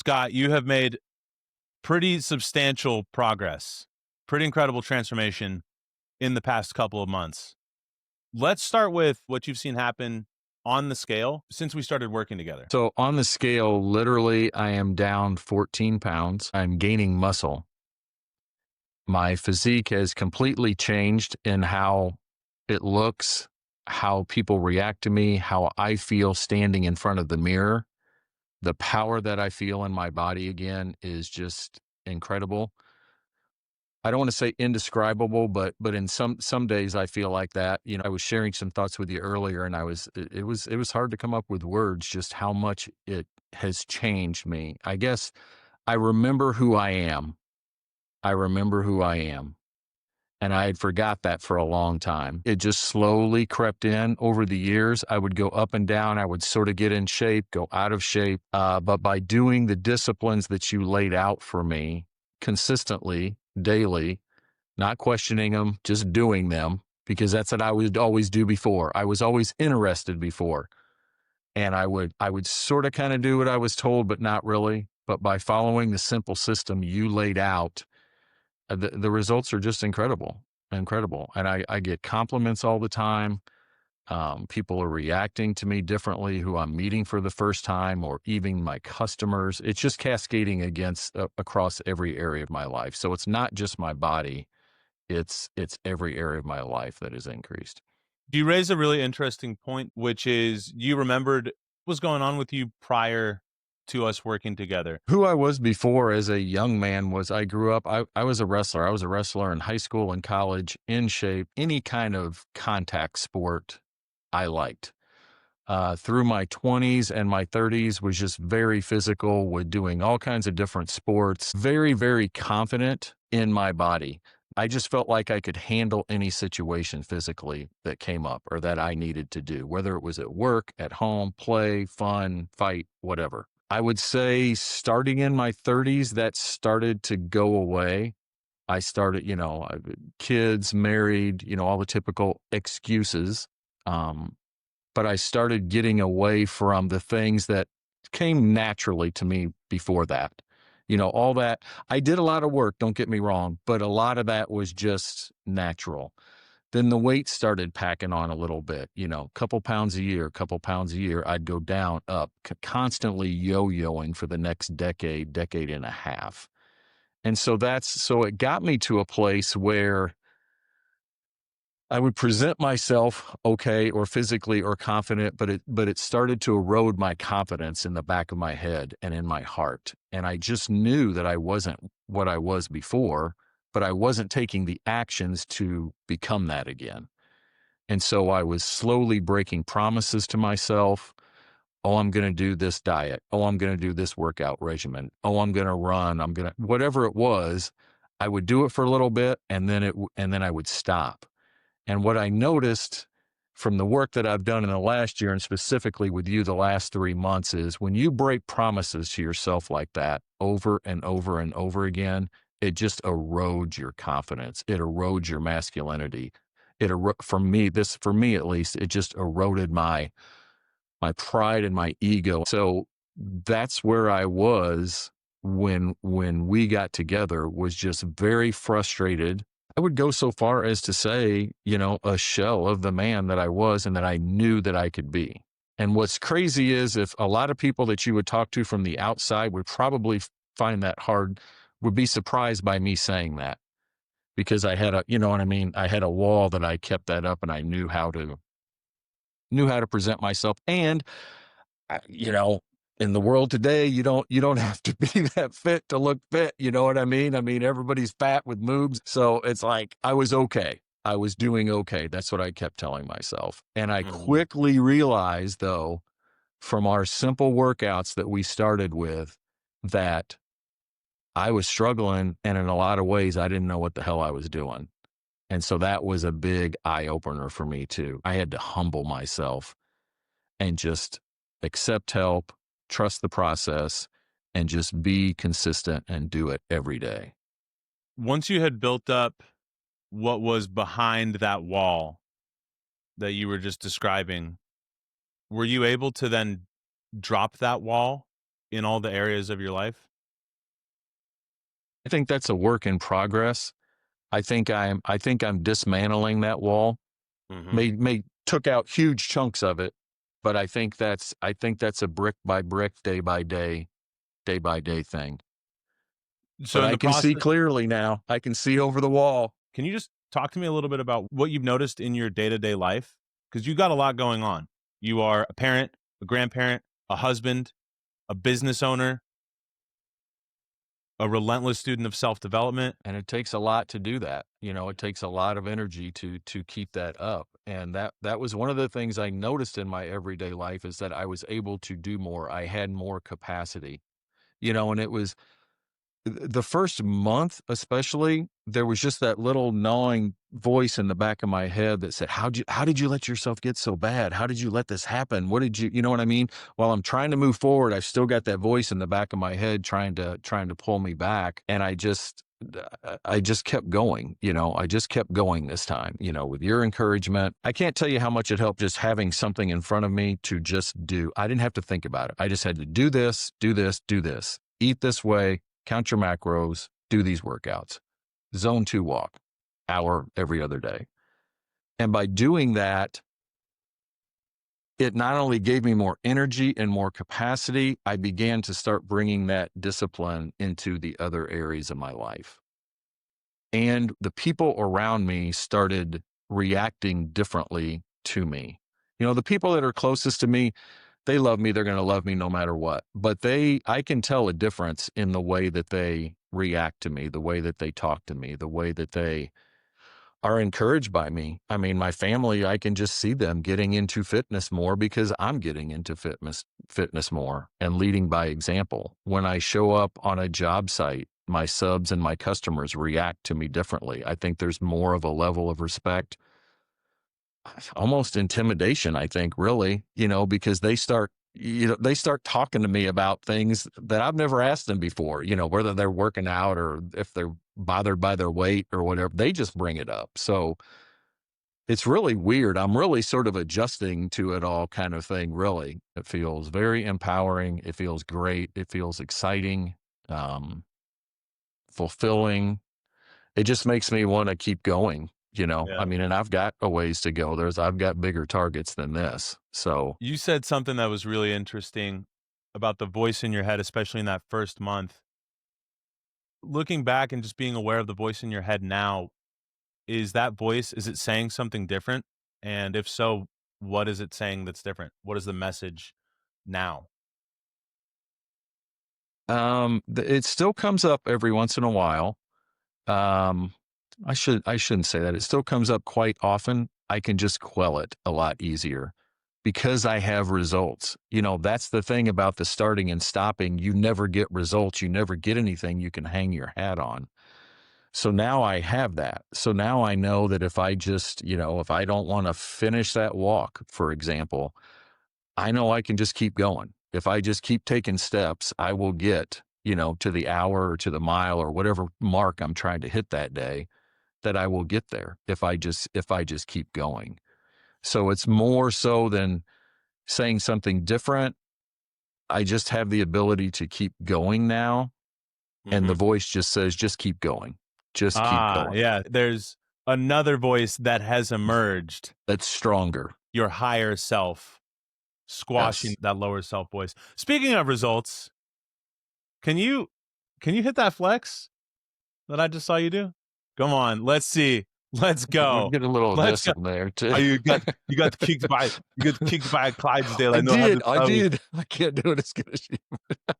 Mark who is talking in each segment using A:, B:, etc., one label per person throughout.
A: Scott, you have made pretty substantial progress, pretty incredible transformation in the past couple of months. Let's start with what you've seen happen on the scale since we started working together.
B: So on the scale, literally, I am down 14 pounds. I'm gaining muscle. My physique has completely changed in how it looks, how people react to me, how I feel standing in front of the mirror. The power that I feel in my body again is just incredible. I don't want to say indescribable, but in some days I feel like that. I was sharing some thoughts with you earlier, and it was hard to come up with words just how much it has changed me. I guess I remember who I am. I remember who I am. And I had forgot that for a long time. It just slowly crept in over the years. I would go up and down. I would sort of get in shape, go out of shape. But by doing the disciplines that you laid out for me consistently, daily, not questioning them, just doing them, because that's what I would always do before. I was always interested before. And I would sort of kind of do what I was told, but not really. But by following the simple system you laid out, the results are just incredible, incredible. And I get compliments all the time. People are reacting to me differently who I'm meeting for the first time, or even my customers. It's just cascading across every area of my life. So it's not just my body. It's every area of my life that is increased.
A: You raise a really interesting point, which is you remembered what was going on with you prior to us working together.
B: Who I was before as a young man was I grew up, I was a wrestler. I was a wrestler in high school and college, in shape. Any kind of contact sport I liked. Through my 20s and my 30s was just very physical, with doing all kinds of different sports, very, very confident in my body. I just felt like I could handle any situation physically that came up or that I needed to do, whether it was at work, at home, play, fun, fight, whatever. I would say starting in my 30s, that started to go away. I started, kids, married, all the typical excuses. But I started getting away from the things that came naturally to me before that. All that. I did a lot of work, don't get me wrong, but a lot of that was just natural. Then the weight started packing on a little bit, couple pounds a year, couple pounds a year. I'd go down, up, constantly yo-yoing for the next decade, decade and a half. And so it got me to a place where I would present myself okay or physically or confident, but it started to erode my confidence in the back of my head and in my heart. And I just knew that I wasn't what I was before, but I wasn't taking the actions to become that again. And so I was slowly breaking promises to myself. Oh, I'm going to do this diet. Oh, I'm going to do this workout regimen. Oh, I'm going to run. Whatever it was, I would do it for a little bit, and then I would stop. And what I noticed from the work that I've done in the last year, and specifically with you the last 3 months, is when you break promises to yourself like that over and over and over again, it just erodes your confidence. It erodes your masculinity. For me at least, it just eroded my pride and my ego. So that's where I was when we got together, was just very frustrated. I would go so far as to say, a shell of the man that I was and that I knew that I could be. And what's crazy is, if a lot of people that you would talk to from the outside would probably find that hard, would be surprised by me saying that, because I had you know what I mean? I had a wall that I kept that up, and I knew how to present myself. And in the world today, you don't have to be that fit to look fit. You know what I mean? I mean, everybody's fat with moobs. So it's like, I was okay. I was doing okay. That's what I kept telling myself. And I
A: Mhm.
B: quickly realized, though, from our simple workouts that we started with, that I was struggling. And in a lot of ways, I didn't know what the hell I was doing. And so that was a big eye opener for me too. I had to humble myself and just accept help, trust the process, and just be consistent and do it every day.
A: Once you had built up what was behind that wall that you were just describing, were you able to then drop that wall in all the areas of your life?
B: I think that's a work in progress. I think I'm dismantling that wall.
A: Mhm.
B: May took out huge chunks of it, but I think that's a brick by brick, day by day thing.
A: So
B: But
A: in
B: I
A: the
B: can see
A: process,
B: clearly now. I can see over the wall.
A: can you just talk to me a little bit about what you've noticed in your day-to-day life? Because you got a lot going on. You are a parent, a grandparent, a husband, a business owner, a relentless student of self-development.
B: And it takes a lot to do that. It takes a lot of energy to keep that up. And that was one of the things I noticed in my everyday life is that I was able to do more. I had more capacity. And it was the first month especially, there was just that little gnawing voice in the back of my head that said, how did you let yourself get so bad? How did you let this happen? What did you know what I mean? While I'm trying to move forward, I've still got that voice in the back of my head trying to pull me back. And I just kept going. I just kept going this time, with your encouragement. I can't tell you how much it helped just having something in front of me to just do. I didn't have to think about it. I just had to do this, do this, do this, eat this way, count your macros, do these workouts. Zone 2 walk, hour every other day. And by doing that, it not only gave me more energy and more capacity, I began to start bringing that discipline into the other areas of my life. And the people around me started reacting differently to me. The people that are closest to me, they love me, they're gonna love me no matter what. But I can tell a difference in the way that they react to me, the way that they talk to me, the way that they are encouraged by me. I mean, my family, I can just see them getting into fitness more because I'm getting into fitness more and leading by example. When I show up on a job site, my subs and my customers react to me differently. I think there's more of a level of respect, almost intimidation, I think, really, because they start talking to me about things that I've never asked them before, whether they're working out or if they're bothered by their weight or whatever, they just bring it up. So it's really weird. I'm really sort of adjusting to it all kind of thing, really. It feels very empowering. It feels great. It feels exciting, um, fulfilling. It just makes me want to keep going. I
A: Yeah.
B: mean, and I've got a ways to go. I've got bigger targets than this. So,
A: You said something that was really interesting about the voice in your head, especially in that first month. Looking back and just being aware of the voice in your head now, is that voice, is it saying something different? And if so, what is it saying that's different? What is the message now?
B: it still comes up every once in a while. Um, I shouldn't say that. It still comes up quite often. I can just quell it a lot easier because I have results. That's the thing about the starting and stopping. You never get results. You never get anything you can hang your hat on. So now I have that. So now I know that if I don't want to finish that walk, for example, I know I can just keep going. If I just keep taking steps, I will get, to the hour or to the mile or whatever mark I'm trying to hit that day, that I will get there if I just keep going. So it's more so than saying something different. I just have the ability to keep going now. And the
A: Mhm.
B: voice just says, just keep going. Just keep
A: Ah,
B: going.
A: yeah, there's another voice that has emerged,
B: That's stronger.
A: your higher self, squashing
B: Yes.
A: that lower self voice. Speaking of results, can you hit that flex that I just saw you do? Come on, let's see. Let's
B: We're
A: go.
B: getting a little of
A: Let's
B: this
A: go.
B: in there too.
A: Oh, you got kicked by a Clydesdale. I know how this
B: I
A: goes.
B: did. I can't do it as good as you.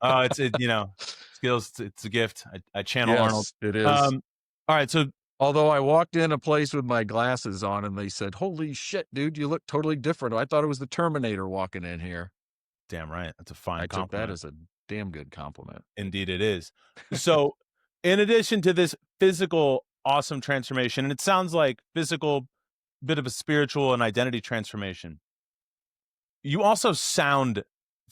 A: Oh, skills. It's a gift. I channel Arnold.
B: Yes, it is.
A: Um, all right. So
B: Although I walked in a place with my glasses on and they said, "Holy shit, dude, you look totally different." I thought it was the Terminator walking in here.
A: damn right, that's a fine
B: I took that
A: compliment.
B: as a damn good compliment.
A: Indeed, it is. So, in addition to this physical awesome transformation, and it sounds like physical, bit of a spiritual and identity transformation, you also sound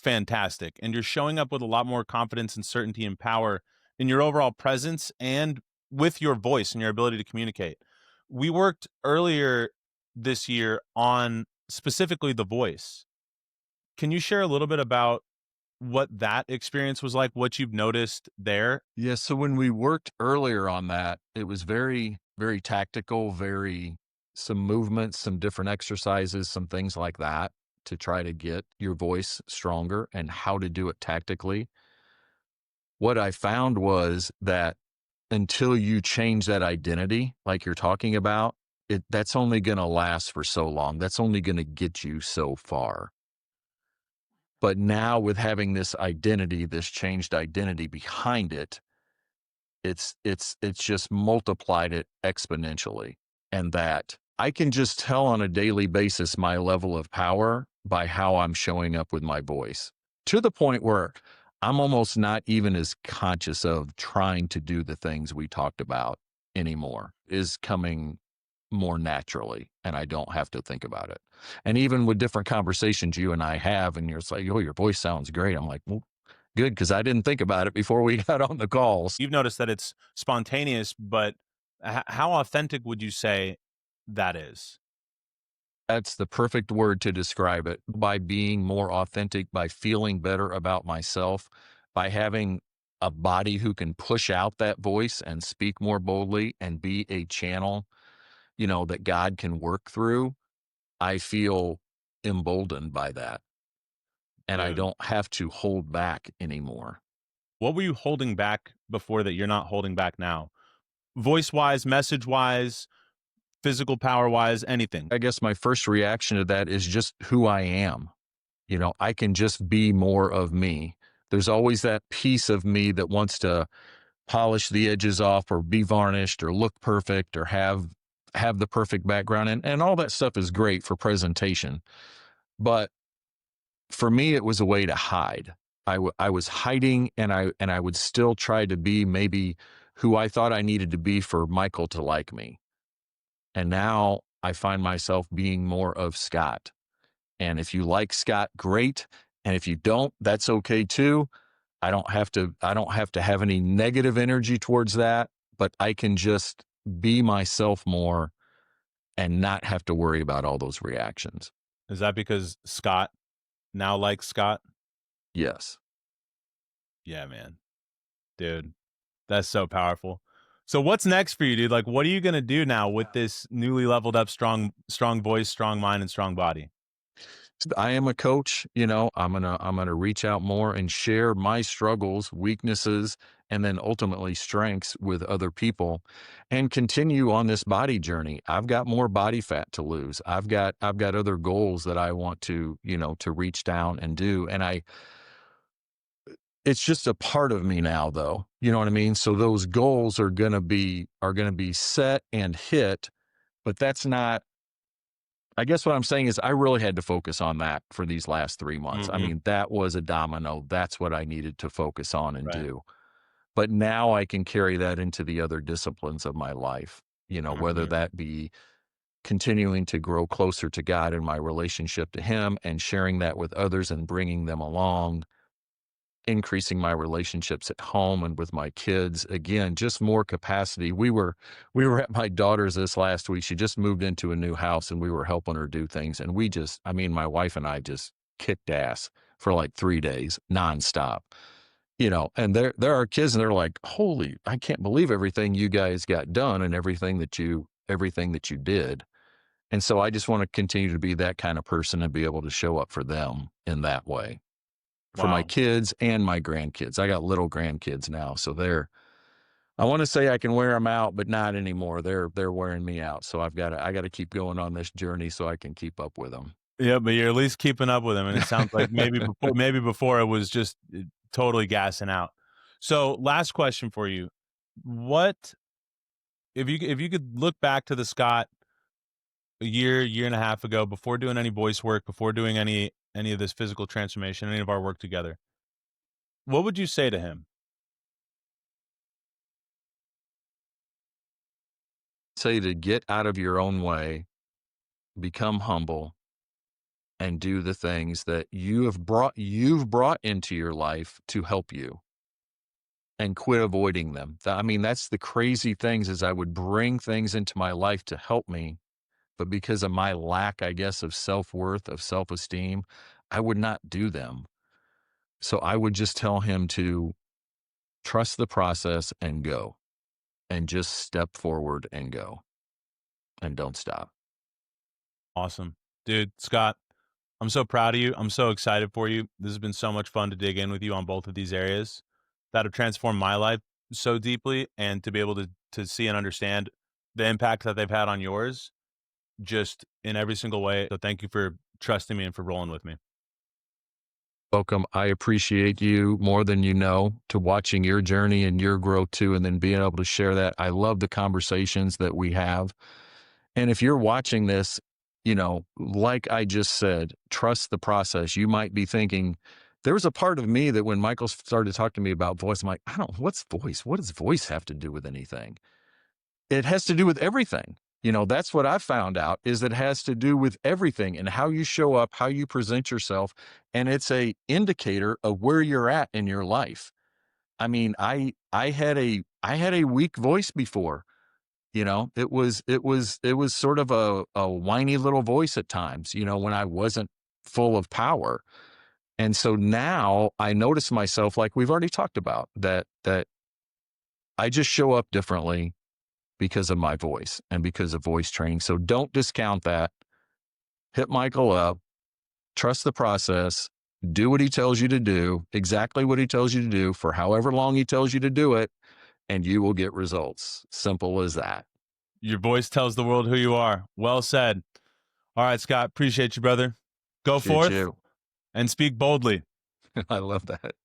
A: fantastic, and you're showing up with a lot more confidence and certainty and power in your overall presence and with your voice and your ability to communicate. We worked earlier this year on specifically the voice. Can you share a little bit about what that experience was like, what you've noticed there?
B: Yeah, so when we worked earlier on that, it was very, very tactical, very some movements, some different exercises, some things like that to try to get your voice stronger and how to do it tactically. What I found was that until you change that identity, like you're talking about, that's only going to last for so long. That's only going to get you so far. But now with having this identity, this changed identity behind it, it's just multiplied it exponentially. And that I can just tell on a daily basis my level of power by how I'm showing up with my voice, to the point where I'm almost not even as conscious of trying to do the things we talked about anymore, is coming more naturally, and I don't have to think about it. And even with different conversations you and I have, and you're just like, oh, your voice sounds great. I'm like, well, good, because I didn't think about it before we got on the calls.
A: You've noticed that it's spontaneous, but how authentic would you say that is?
B: That's the perfect word to describe it. By being more authentic, by feeling better about myself, by having a body who can push out that voice and speak more boldly and be a channel, that God can work through, I feel emboldened by that. And I
A: Dude,
B: don't have to hold back anymore.
A: what were you holding back before that you're not holding back now? Voice-wise, message-wise, physical power-wise, anything?
B: I guess my first reaction to that is just who I am. I can just be more of me. There's always that piece of me that wants to polish the edges off or be varnished or look perfect or have the perfect background, and all that stuff is great for presentation. But for me it was a way to hide. I was hiding, and I would still try to be maybe who I thought I needed to be for Michael to like me. And now I find myself being more of Scott. And if you like Scott, great. And if you don't, that's okay too. I don't have to have any negative energy towards that, but I can just be myself more and not have to worry about all those reactions.
A: Is that because Scott now likes Scott?
B: Yes.
A: Yeah, man. Dude, that's so powerful. So what's next for you, dude? Like, what are you gonna do now with this newly leveled up strong voice, strong mind, and strong body?
B: I am a coach, I'm going to reach out more and share my struggles, weaknesses, and then ultimately strengths with other people and continue on this body journey. I've got more body fat to lose. I've got other goals that I want to reach down and do, and it's just a part of me now, though. You know what I mean? So those goals are going to be set and hit, but that's not. I guess what I'm saying is I really had to focus on that for these last 3 months. I
A: Mhm.
B: mean, that was a domino. That's what I needed to focus on and
A: Right.
B: do. But now I can carry that into the other disciplines of my life, whether
A: Mhm.
B: that be continuing to grow closer to God in my relationship to Him and sharing that with others and bringing them along, increasing my relationships at home and with my kids. Again, just more capacity. We were at my daughter's this last week. She just moved into a new house and we were helping her do things. And my wife and I just kicked ass for like 3 days nonstop. And there are kids and they're like, holy, I can't believe everything you guys got done and everything that you did. And so I just want to continue to be that kind of person and be able to show up for them in that way, for my
A: Wow.
B: kids and my grandkids. I got little grandkids now, so I want to say I can wear them out, but not anymore. They're wearing me out. So I got to keep going on this journey so I can keep up with them.
A: Yeah, but you're at least keeping up with him, and it sounds like maybe before it was just totally gassing out. So, last question for you: What if you could look back to the Scott a year and a half ago, before doing any voice work, before doing any of this physical transformation, any of our work together, what would you say to him?
B: Say to get out of your own way, become humble, and do the things that you've brought into your life to help you, and quit avoiding them. I mean, that's the crazy things is I would bring things into my life to help me, but because of my lack, I guess, of self-worth, of self-esteem, I would not do them. So I would just tell him to trust the process and go, and just step forward and go, and don't stop.
A: Awesome. Dude, Scott, I'm so proud of you. I'm so excited for you. This has been so much fun to dig in with you on both of these areas that have transformed my life so deeply, and to be able to see and understand the impact that they've had on yours just in every single way. So thank you for trusting me and for rolling with me.
B: Welcome. I appreciate you more than you know, to watching your journey and your growth too, and then being able to share that. I love the conversations that we have. And if you're watching this, like I just said, trust the process. You might be thinking, there was a part of me that when Michael started talking to me about voice, I'm like, I don't, what's voice? What does voice have to do with anything? It has to do with everything. That's what I've found out, is that it has to do with everything and how you show up, how you present yourself. And it's a indicator of where you're at in your life. I mean, I had a weak voice before. It was sort of a whiny little voice at times, when I wasn't full of power. And so now I notice myself, like we've already talked about, that I just show up differently because of my voice and because of voice training. So don't discount that. Hit Michael up, trust the process, do what he tells you to do, exactly what he tells you to do for however long he tells you to do it, and you will get results. Simple as that.
A: Your voice tells the world who you are. Well said. All right, Scott, appreciate you, brother. Go
B: Appreciate
A: forth
B: you.
A: and speak boldly.
B: I love that.